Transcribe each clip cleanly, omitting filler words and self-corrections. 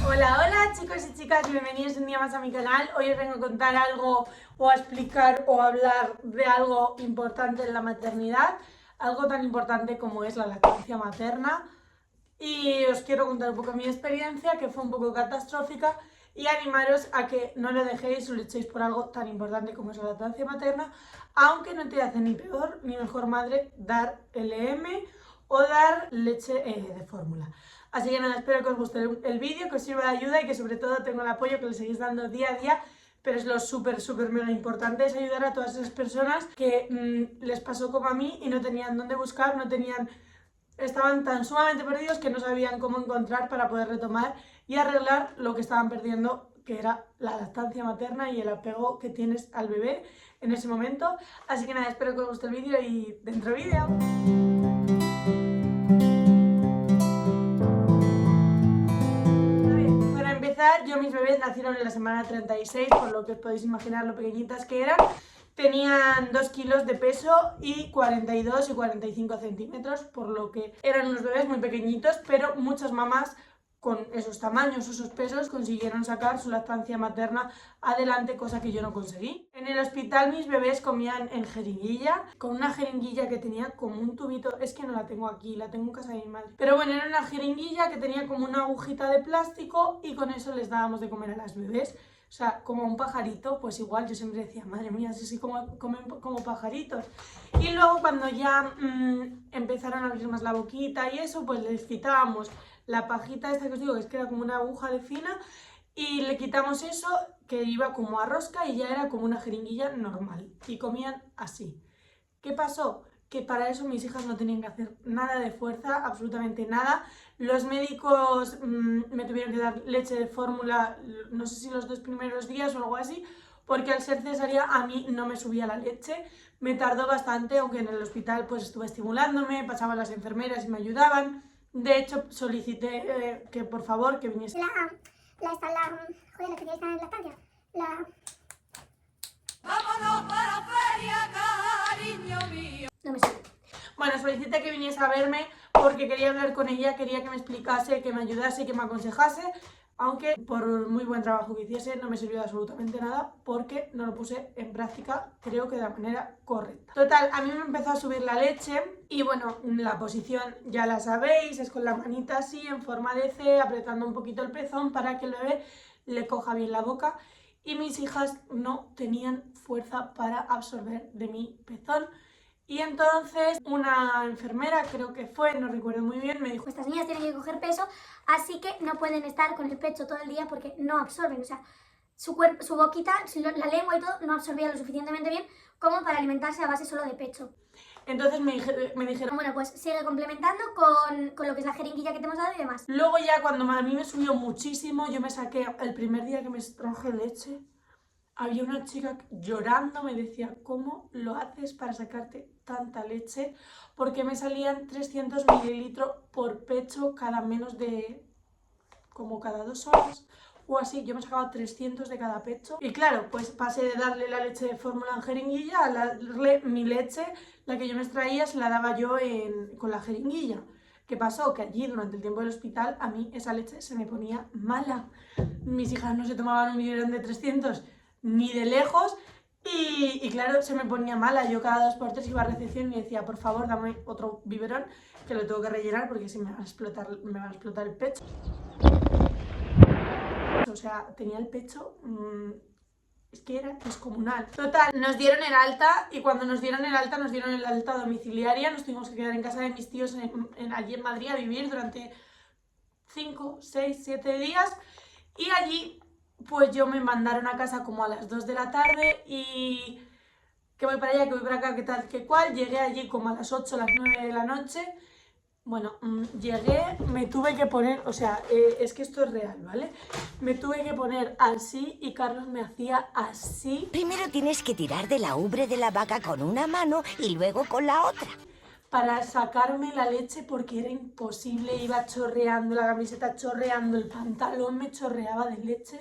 Hola, hola chicos y chicas, bienvenidos un día más a mi canal. Hoy os vengo a contar algo o a explicar o a hablar de algo importante en la maternidad, algo tan importante como es la lactancia materna. Y os quiero contar un poco mi experiencia, que fue un poco catastrófica, y animaros a que no lo dejéis o lo echéis por algo tan importante como es la lactancia materna, aunque no te hace ni peor ni mejor madre dar LM o dar leche de fórmula. Así que nada, espero que os guste el vídeo, que os sirva de ayuda y que sobre todo tengo el apoyo que le seguís dando día a día. Pero es lo súper mega importante, es ayudar a todas esas personas que les pasó como a mí y no tenían dónde buscar, estaban tan sumamente perdidos que no sabían cómo encontrar para poder retomar y arreglar lo que estaban perdiendo, que era la lactancia materna y el apego que tienes al bebé en ese momento. Así que nada, espero que os guste el vídeo y dentro vídeo. Para empezar, mis bebés nacieron en la semana 36, por lo que os podéis imaginar lo pequeñitas que eran. Tenían 2 kilos de peso y 42 y 45 centímetros, por lo que eran unos bebés muy pequeñitos, pero muchas mamás con esos tamaños, esos pesos, consiguieron sacar su lactancia materna adelante, cosa que yo no conseguí. En el hospital mis bebés comían en jeringuilla, con una jeringuilla que tenía como un tubito, es que no la tengo aquí, la tengo en casa de mi madre. Pero bueno, era una jeringuilla que tenía como una agujita de plástico y con eso les dábamos de comer a las bebés. O sea, como un pajarito, pues igual yo siempre decía, madre mía, si comen como pajaritos. Y luego cuando ya empezaron a abrir más la boquita y eso, pues les quitábamos la pajita esta que os digo, que es que era como una aguja de fina, y le quitamos eso, que iba como a rosca y ya era como una jeringuilla normal. Y comían así. ¿Qué pasó? Que para eso mis hijas no tenían que hacer nada de fuerza, absolutamente nada. Los médicos me tuvieron que dar leche de fórmula, no sé si los 2 primeros días o algo así, porque al ser cesárea a mí no me subía la leche. Me tardó bastante, aunque en el hospital pues estuve estimulándome, pasaban las enfermeras y me ayudaban. De hecho, solicité que por favor que viniese joder, la especialista en lactancia. Vámonos para feria, cariño mío. No me sale. Bueno, solicité que viniese a verme porque quería hablar con ella, quería que me explicase, que me ayudase, que me aconsejase, aunque por muy buen trabajo que hiciese no me sirvió de absolutamente nada porque no lo puse en práctica, creo que de la manera correcta. Total, a mí me empezó a subir la leche y bueno, la posición ya la sabéis, es con la manita así en forma de C, apretando un poquito el pezón para que el bebé le coja bien la boca, y mis hijas no tenían fuerza para absorber de mi pezón. Y entonces una enfermera, creo que fue, no recuerdo muy bien, me dijo: Estas niñas tienen que coger peso, así que no pueden estar con el pecho todo el día porque no absorben. O sea, su boquita, la lengua y todo, no absorbía lo suficientemente bien como para alimentarse a base solo de pecho. Entonces me dijeron, bueno, pues sigue complementando con lo que es la jeringuilla que te hemos dado y demás. Luego ya cuando a mí me subió muchísimo, yo me saqué, el primer día que me traje leche, había una chica llorando, me decía, ¿cómo lo haces para sacarte tanta leche? Porque me salían 300 mililitros por pecho cada menos de, como cada 2 horas o así. Yo me sacaba 300 de cada pecho. Y claro, pues pasé de darle la leche de fórmula en jeringuilla a darle mi leche, la que yo me extraía, se la daba yo con la jeringuilla. ¿Qué pasó? Que allí, durante el tiempo del hospital, a mí esa leche se me ponía mala. Mis hijas no se tomaban un biberón de 300 ni de lejos. Y claro, se me ponía mala. Yo cada 2x3 iba a recepción y decía, por favor, dame otro biberón, que lo tengo que rellenar porque si me va a explotar el pecho. O sea, tenía el pecho, es que era descomunal. Total, nos dieron el alta, y cuando nos dieron el alta domiciliaria, nos tuvimos que quedar en casa de mis tíos allí en Madrid a vivir durante 5, 6, 7 días. Y allí, pues yo me mandaron a casa como a las 2 de la tarde y que voy para allá, que voy para acá, que tal, que cual. Llegué allí como a las 8, las 9 de la noche. Bueno, llegué, me tuve que poner, o sea, es que esto es real, ¿vale? Me tuve que poner así y Carlos me hacía así. Primero tienes que tirar de la ubre de la vaca con una mano y luego con la otra. Para sacarme la leche porque era imposible, iba chorreando, la camiseta chorreando, el pantalón me chorreaba de leche.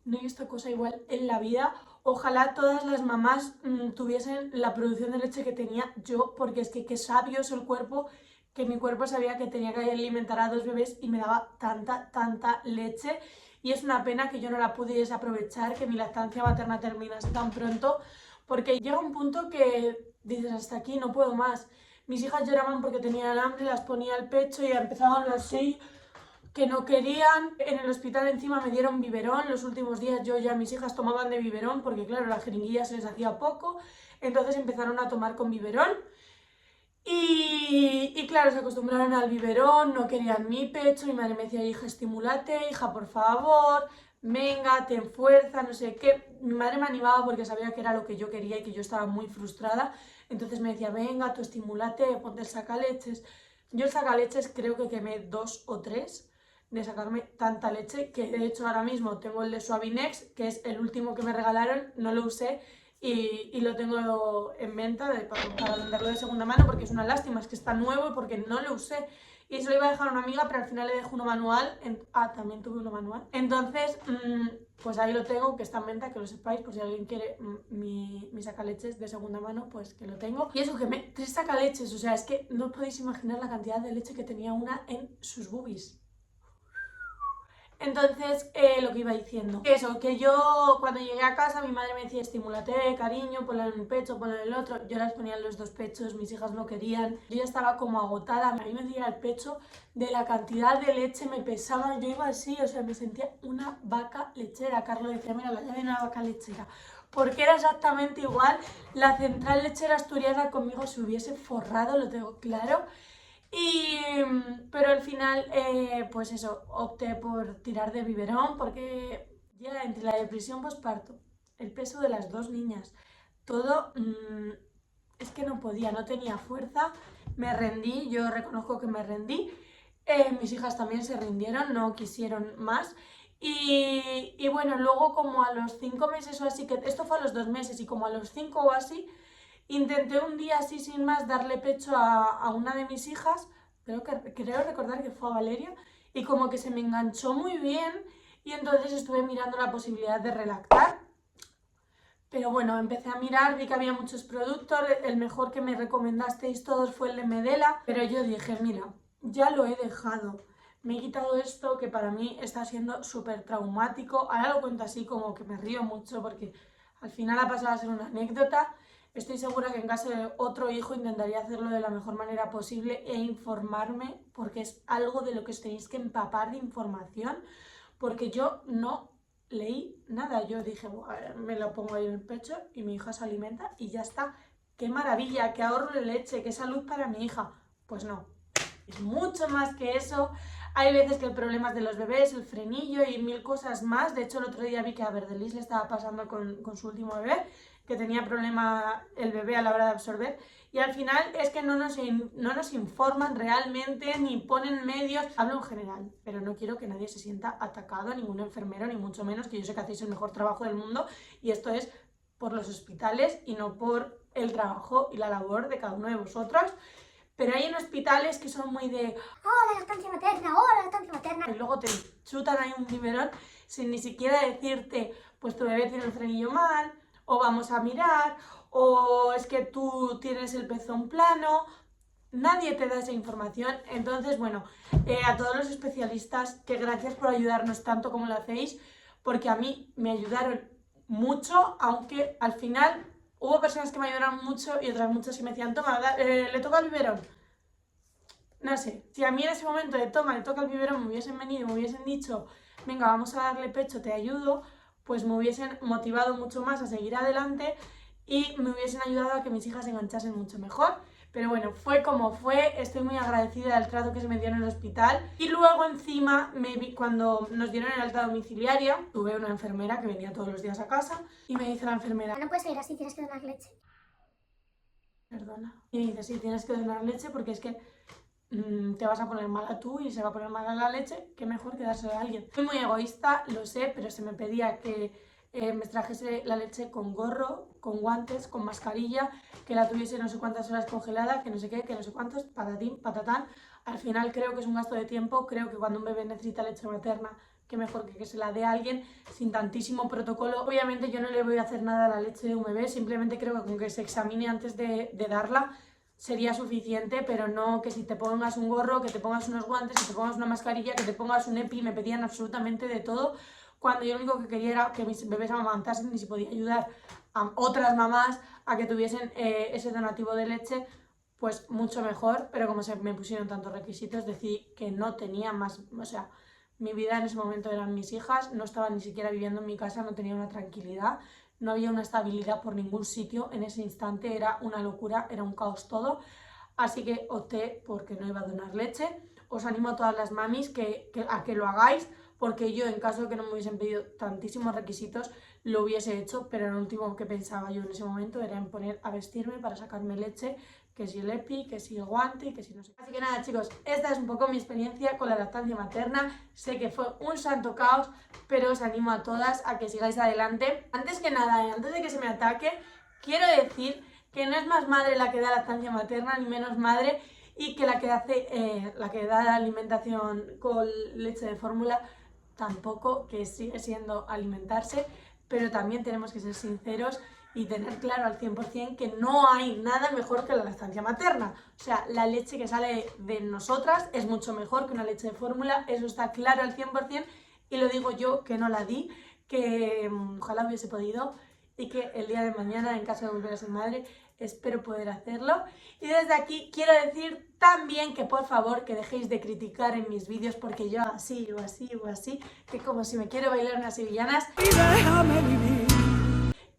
No hay esta cosa igual en la vida. Ojalá todas las mamás tuviesen la producción de leche que tenía yo, porque es que qué sabio es el cuerpo que mi cuerpo sabía que tenía que alimentar a 2 bebés y me daba tanta leche. Y es una pena que yo no la pudiese aprovechar, que mi lactancia materna terminase tan pronto, porque llega un punto que dices, hasta aquí, no puedo más. Mis hijas lloraban porque tenían hambre, las ponía al pecho y empezaban así, que no querían. En el hospital encima me dieron biberón. Los últimos días yo ya mis hijas tomaban de biberón porque claro, la jeringuilla se les hacía poco. Entonces empezaron a tomar con biberón. Y claro, se acostumbraron al biberón, no querían mi pecho. Mi madre me decía, hija, estimúlate, hija, por favor, venga, ten fuerza, no sé qué. Mi madre me animaba porque sabía que era lo que yo quería y que yo estaba muy frustrada. Entonces me decía, venga, tú estimúlate, ponte el sacaleches. Yo el sacaleches creo que quemé 2 o 3 de sacarme tanta leche, que de hecho ahora mismo tengo el de Suavinex, que es el último que me regalaron, no lo usé y lo tengo en venta para venderlo de segunda mano, porque es una lástima, es que está nuevo y porque no lo usé. Y se lo iba a dejar a una amiga, pero al final le dejo uno manual. También tuve uno manual. Entonces, pues ahí lo tengo, que está en venta, que lo sepáis, por si alguien quiere mi sacaleches de segunda mano, pues que lo tengo. Y eso, que 3 sacaleches, o sea, es que no os podéis imaginar la cantidad de leche que tenía una en sus boobies. Entonces, lo que iba diciendo, eso, que yo cuando llegué a casa mi madre me decía, estimúlate, cariño, ponla en un pecho, ponla en el otro. Yo las ponía en los 2 pechos, mis hijas no querían. Yo ya estaba como agotada, a mí me dolía el pecho de la cantidad de leche, me pesaba, yo iba así, o sea, me sentía una vaca lechera. Carlos decía, mira, la llave de una vaca lechera. Porque era exactamente igual, la central lechera asturiana conmigo se hubiese forrado, lo tengo claro. Pero al final, pues eso, opté por tirar de biberón porque ya entre la depresión postparto, el peso de las 2 niñas, todo, es que no podía, no tenía fuerza, me rendí, yo reconozco que me rendí, mis hijas también se rindieron, no quisieron más. Y bueno, luego como a los 5 meses o así, que esto fue a los 2 meses, y como a los 5 o así, intenté un día así sin más darle pecho a una de mis hijas, creo recordar que fue a Valeria, y como que se me enganchó muy bien y entonces estuve mirando la posibilidad de relactar. Pero bueno, empecé a mirar, vi que había muchos productos, el mejor que me recomendasteis todos fue el de Medela, pero yo dije, mira, ya lo he dejado. Me he quitado esto que para mí está siendo súper traumático. Ahora lo cuento así como que me río mucho porque al final ha pasado a ser una anécdota. Estoy segura que en caso de otro hijo intentaría hacerlo de la mejor manera posible e informarme, porque es algo de lo que os tenéis que empapar de información, porque yo no leí nada. Yo dije, me lo pongo ahí en el pecho y mi hija se alimenta y ya está. ¡Qué maravilla! ¡Qué ahorro de leche! ¡Qué salud para mi hija! Pues no, es mucho más que eso. Hay veces que el problema es de los bebés, el frenillo y 1000 cosas más. De hecho, el otro día vi que a Verdelis le estaba pasando con su último bebé, que tenía problema el bebé a la hora de absorber. Y al final es que no nos informan realmente ni ponen medios. Hablo en general, pero no quiero que nadie se sienta atacado, ningún enfermero, ni mucho menos, que yo sé que hacéis el mejor trabajo del mundo y esto es por los hospitales y no por el trabajo y la labor de cada uno de vosotros. Pero hay en hospitales que son muy de ¡oh, la lactancia materna! ¡oh, la lactancia materna! Y luego te chutan ahí un biberón sin ni siquiera decirte, pues tu bebé tiene el frenillo mal, o vamos a mirar, o es que tú tienes el pezón plano. Nadie te da esa información. Entonces, bueno, a todos los especialistas, que gracias por ayudarnos tanto como lo hacéis, porque a mí me ayudaron mucho, aunque al final hubo personas que me ayudaron mucho y otras muchas que me decían, toma, le toca el biberón. No sé, si a mí en ese momento de toma, le toca el biberón, me hubiesen venido y me hubiesen dicho, venga, vamos a darle pecho, te ayudo, pues me hubiesen motivado mucho más a seguir adelante y me hubiesen ayudado a que mis hijas se enganchasen mucho mejor. Pero bueno, fue como fue, estoy muy agradecida del trato que se me dio en el hospital. Y luego encima, cuando nos dieron el alta domiciliaria, tuve una enfermera que venía todos los días a casa y me dice la enfermera, No puedes seguir así, tienes que donar leche. Perdona. Y me dice, sí, tienes que donar leche porque es que te vas a poner mala tú y se va a poner mala la leche, qué mejor que dársela a alguien. Soy muy egoísta, lo sé, pero se me pedía que me trajese la leche con gorro, con guantes, con mascarilla, que la tuviese no sé cuántas horas congelada, que no sé qué, que no sé cuántos, patatín, patatán. Al final creo que es un gasto de tiempo, creo que cuando un bebé necesita leche materna, qué mejor que se la dé a alguien sin tantísimo protocolo. Obviamente yo no le voy a hacer nada a la leche de un bebé, simplemente creo que con que se examine antes de darla, sería suficiente, pero no que si te pongas un gorro, que te pongas unos guantes, que te pongas una mascarilla, que te pongas un EPI, me pedían absolutamente de todo, cuando yo lo único que quería era que mis bebés amamantasen y si podía ayudar a otras mamás a que tuviesen ese donativo de leche, pues mucho mejor, pero como se me pusieron tantos requisitos, decidí que no tenía más, o sea, mi vida en ese momento eran mis hijas, no estaba ni siquiera viviendo en mi casa, no tenía una tranquilidad, no había una estabilidad por ningún sitio, en ese instante era una locura, era un caos todo, así que opté porque no iba a donar leche. Os animo a todas las mamis a que lo hagáis, porque yo, en caso de que no me hubiesen pedido tantísimos requisitos, lo hubiese hecho, pero lo último que pensaba yo en ese momento era en poner a vestirme para sacarme leche, que si el EPI, que si el guante, que si no sé. Así que nada, chicos, esta es un poco mi experiencia con la lactancia materna. Sé que fue un santo caos, pero os animo a todas a que sigáis adelante. Antes que nada, antes de que se me ataque, quiero decir que no es más madre la que da lactancia materna, ni menos madre, y que la que da la alimentación con leche de fórmula tampoco, que sigue siendo alimentarse, pero también tenemos que ser sinceros y tener claro al 100% que no hay nada mejor que la lactancia materna. O sea, la leche que sale de nosotras es mucho mejor que una leche de fórmula, eso está claro al 100%, y lo digo yo que no la di, que ojalá hubiese podido, y que el día de mañana, en caso de volver a ser madre, espero poder hacerlo. Y desde aquí quiero decir también que por favor que dejéis de criticar en mis vídeos porque yo así o así o así, que como si me quiero bailar unas sevillanas. Y déjame vivir.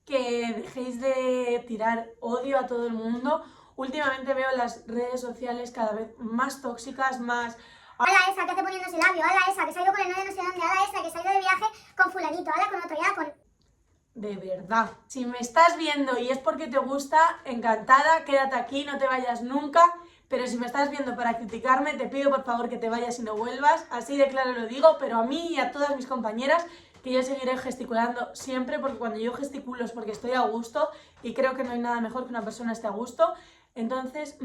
Que dejéis de tirar odio a todo el mundo. Últimamente veo las redes sociales cada vez más tóxicas, más... Ala esa que hace poniéndose labio, ala esa que se ha ido con el novio no sé dónde, ala esa que se ha ido de viaje con fulanito, ala con otro, ya con... De verdad, si me estás viendo y es porque te gusta, encantada, quédate aquí, no te vayas nunca. Pero si me estás viendo para criticarme, te pido por favor que te vayas y no vuelvas. Así de claro lo digo, pero a mí y a todas mis compañeras, que yo seguiré gesticulando siempre, porque cuando yo gesticulo es porque estoy a gusto y creo que no hay nada mejor que una persona esté a gusto. Entonces,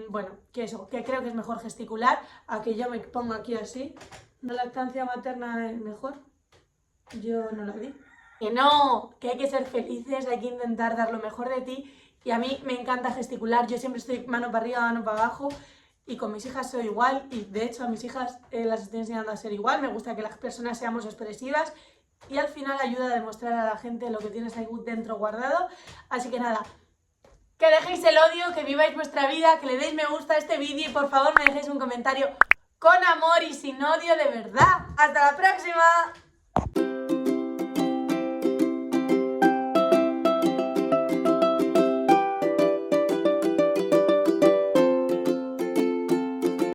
bueno, que creo que es mejor gesticular a que yo me ponga aquí así. ¿La lactancia materna es mejor? Yo no la di. Que no, que hay que ser felices, hay que intentar dar lo mejor de ti. Y a mí me encanta gesticular, yo siempre estoy mano para arriba, mano para abajo. Y con mis hijas soy igual, y de hecho a mis hijas las estoy enseñando a ser igual. Me gusta que las personas seamos expresivas y al final ayuda a demostrar a la gente lo que tienes ahí dentro guardado. Así que nada, que dejéis el odio, que viváis vuestra vida, que le deis me gusta a este vídeo y por favor me dejéis un comentario con amor y sin odio de verdad. ¡Hasta la próxima!